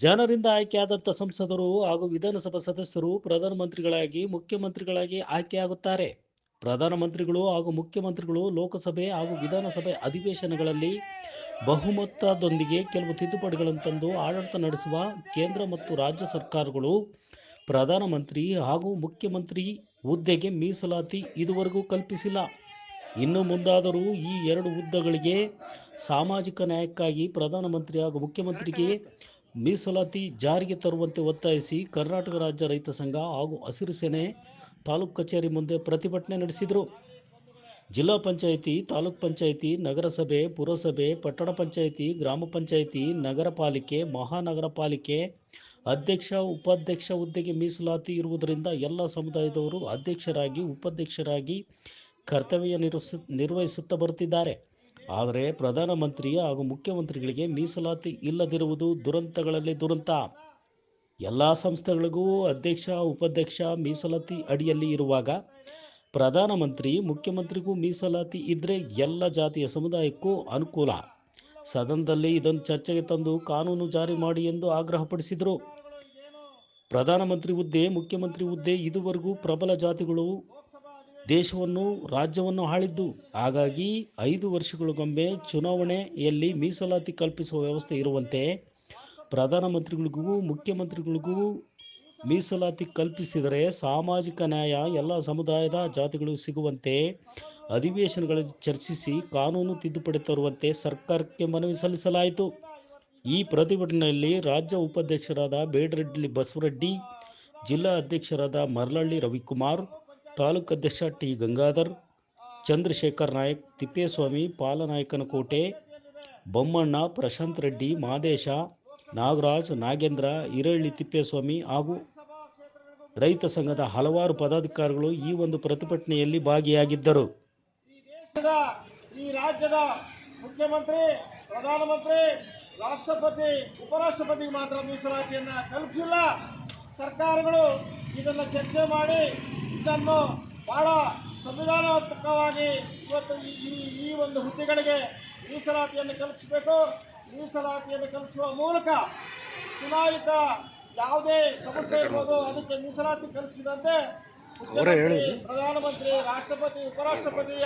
ಜನರಿಂದ ಆಯ್ಕೆಯಾದಂಥ ಸಂಸದರು ಹಾಗೂ ವಿಧಾನಸಭಾ ಸದಸ್ಯರು ಪ್ರಧಾನಮಂತ್ರಿಗಳಾಗಿ ಮುಖ್ಯಮಂತ್ರಿಗಳಾಗಿ ಆಯ್ಕೆಯಾಗುತ್ತಾರೆ. ಪ್ರಧಾನಮಂತ್ರಿಗಳು ಹಾಗೂ ಮುಖ್ಯಮಂತ್ರಿಗಳು ಲೋಕಸಭೆ ಹಾಗೂ ವಿಧಾನಸಭೆ ಅಧಿವೇಶನಗಳಲ್ಲಿ ಬಹುಮತದೊಂದಿಗೆ ಕೆಲವು ತಿದ್ದುಪಡಿಗಳನ್ನು ತಂದು ಆಡಳಿತ ನಡೆಸುವ ಕೇಂದ್ರ ಮತ್ತು ರಾಜ್ಯ ಸರ್ಕಾರಗಳು ಪ್ರಧಾನಮಂತ್ರಿ ಹಾಗೂ ಮುಖ್ಯಮಂತ್ರಿ ಹುದ್ದೆಗೆ ಮೀಸಲಾತಿ ಇದುವರೆಗೂ ಕಲ್ಪಿಸಿಲ್ಲ. ಇನ್ನು ಮುಂದಾದರೂ ಈ ಎರಡು ಹುದ್ದೆಗಳಿಗೆ ಸಾಮಾಜಿಕ ನ್ಯಾಯಕ್ಕಾಗಿ ಪ್ರಧಾನಮಂತ್ರಿ ಹಾಗೂ ಮುಖ್ಯಮಂತ್ರಿಗೆ ಮೀಸಲಾತಿ ಜಾರಿಗೆ ತರುವಂತೆ ಒತ್ತಾಯಿಸಿ ಕರ್ನಾಟಕ ರಾಜ್ಯ ರೈತ ಸಂಘ ಹಾಗೂ ಹಸಿರು ಸೇನೆ ತಾಲೂಕು ಕಚೇರಿ ಮುಂದೆ ಪ್ರತಿಭಟನೆ ನಡೆಸಿದರು. ಜಿಲ್ಲಾ ಪಂಚಾಯಿತಿ, ತಾಲೂಕು ಪಂಚಾಯಿತಿ, ನಗರಸಭೆ, ಪುರಸಭೆ, ಪಟ್ಟಣ ಪಂಚಾಯಿತಿ, ಗ್ರಾಮ ಪಂಚಾಯಿತಿ, ನಗರ ಪಾಲಿಕೆ, ಮಹಾನಗರ ಪಾಲಿಕೆ ಅಧ್ಯಕ್ಷ, ಉಪಾಧ್ಯಕ್ಷ ಹುದ್ದೆಗೆ ಮೀಸಲಾತಿ ಇರುವುದರಿಂದ ಎಲ್ಲ ಸಮುದಾಯದವರು ಅಧ್ಯಕ್ಷರಾಗಿ, ಉಪಾಧ್ಯಕ್ಷರಾಗಿ ಕರ್ತವ್ಯ ನಿರ್ವಹಿಸುತ್ತಾ ಬರುತ್ತಿದ್ದಾರೆ. ಆದರೆ ಪ್ರಧಾನಮಂತ್ರಿ ಹಾಗೂ ಮುಖ್ಯಮಂತ್ರಿಗಳಿಗೆ ಮೀಸಲಾತಿ ಇಲ್ಲದಿರುವುದು ದುರಂತಗಳಲ್ಲಿ ದುರಂತ. ಎಲ್ಲ ಸಂಸ್ಥೆಗಳಿಗೂ ಅಧ್ಯಕ್ಷ, ಉಪಾಧ್ಯಕ್ಷ ಮೀಸಲಾತಿ ಅಡಿಯಲ್ಲಿ ಇರುವಾಗ ಪ್ರಧಾನಮಂತ್ರಿ, ಮುಖ್ಯಮಂತ್ರಿಗೂ ಮೀಸಲಾತಿ ಇದ್ದರೆ ಎಲ್ಲ ಜಾತಿಯ ಸಮುದಾಯಕ್ಕೂ ಅನುಕೂಲ. ಸದನದಲ್ಲಿ ಇದನ್ನು ಚರ್ಚೆಗೆ ತಂದು ಕಾನೂನು ಜಾರಿ ಮಾಡಿ ಎಂದು ಆಗ್ರಹಪಡಿಸಿದರು. ಪ್ರಧಾನಮಂತ್ರಿ ಹುದ್ದೆ, ಮುಖ್ಯಮಂತ್ರಿ ಹುದ್ದೆ ಇದುವರೆಗೂ ಪ್ರಬಲ ಜಾತಿಗಳು ದೇಶವನ್ನು, ರಾಜ್ಯವನ್ನು ಆಳಿದ್ದು. ಹಾಗಾಗಿ 5 ವರ್ಷಗಳಿಗೊಮ್ಮೆ ಚುನಾವಣೆಯಲ್ಲಿ ಮೀಸಲಾತಿ ಕಲ್ಪಿಸುವ ವ್ಯವಸ್ಥೆ ಇರುವಂತೆ ಪ್ರಧಾನಮಂತ್ರಿಗಳಿಗೂ ಮುಖ್ಯಮಂತ್ರಿಗಳಿಗೂ ಮೀಸಲಾತಿ ಕಲ್ಪಿಸಿದರೆ ಸಾಮಾಜಿಕ ನ್ಯಾಯ ಎಲ್ಲ ಸಮುದಾಯದ ಜಾತಿಗಳು ಸಿಗುವಂತೆ ಅಧಿವೇಶನಗಳಲ್ಲಿ ಚರ್ಚಿಸಿ ಕಾನೂನು ತಿದ್ದುಪಡಿ ತರುವಂತೆ ಸರ್ಕಾರಕ್ಕೆ ಮನವಿ ಸಲ್ಲಿಸಲಾಯಿತು. ಈ ಪ್ರತಿಭಟನೆಯಲ್ಲಿ ರಾಜ್ಯ ಉಪಾಧ್ಯಕ್ಷರಾದ ಬೇಡರೆಡ್ಡಿ ಬಸವರೆಡ್ಡಿ, ಜಿಲ್ಲಾ ಅಧ್ಯಕ್ಷರಾದ ಮರಳಳ್ಳಿ ರವಿಕುಮಾರ್, ತಾಲೂಕು ಅಧ್ಯಕ್ಷ ಟಿ ಗಂಗಾಧರ್, ಚಂದ್ರಶೇಖರ್ ನಾಯಕ್, ತಿಪ್ಪೇಸ್ವಾಮಿ, ಪಾಲನಾಯಕನಕೋಟೆ, ಬೊಮ್ಮಣ್ಣ, ಪ್ರಶಾಂತ್ ರೆಡ್ಡಿ, ಮಾದೇಶ, ನಾಗರಾಜ್, ನಾಗೇಂದ್ರ, ಹಿರಳ್ಳಿ ತಿಪ್ಪೇಸ್ವಾಮಿ ಹಾಗೂ ರೈತ ಸಂಘದ ಹಲವಾರು ಪದಾಧಿಕಾರಿಗಳು ಈ ಒಂದು ಪ್ರತಿಭಟನೆಯಲ್ಲಿ ಭಾಗಿಯಾಗಿದ್ದರು. ಈ ರಾಜ್ಯದ ಮುಖ್ಯಮಂತ್ರಿ, ಪ್ರಧಾನಮಂತ್ರಿ, ರಾಷ್ಟ್ರಪತಿ, ಉಪರಾಷ್ಟ್ರಪತಿಗೆ ಮಾತ್ರ ಮೀಸಲಾತಿಯನ್ನು ಕಲ್ಪಿಸಿಲ್ಲ. ಸರ್ಕಾರಗಳು ಇದನ್ನು ಚರ್ಚೆ ಮಾಡಿ ಇದನ್ನು ಬಹಳ ಸಂವಿಧಾನಾತ್ಮಕವಾಗಿ ಇವತ್ತು ಈ ಒಂದು ಹುದ್ದೆಗಳಿಗೆ ಮೀಸಲಾತಿಯನ್ನು ಕಲ್ಪಿಸಬೇಕು. ಮೀಸಲಾತಿಯನ್ನು ಕಲ್ಪಿಸುವ ಮೂಲಕ ಚುನಾಯಿತ ಯಾವುದೇ ಸಂಸ್ಥೆ ಇರ್ಬೋದು ಅದಕ್ಕೆ ಮೀಸಲಾತಿ ಕಲ್ಪಿಸಿದಂತೆ ಪ್ರಧಾನಮಂತ್ರಿ, ರಾಷ್ಟ್ರಪತಿ, ಉಪರಾಷ್ಟ್ರಪತಿಯ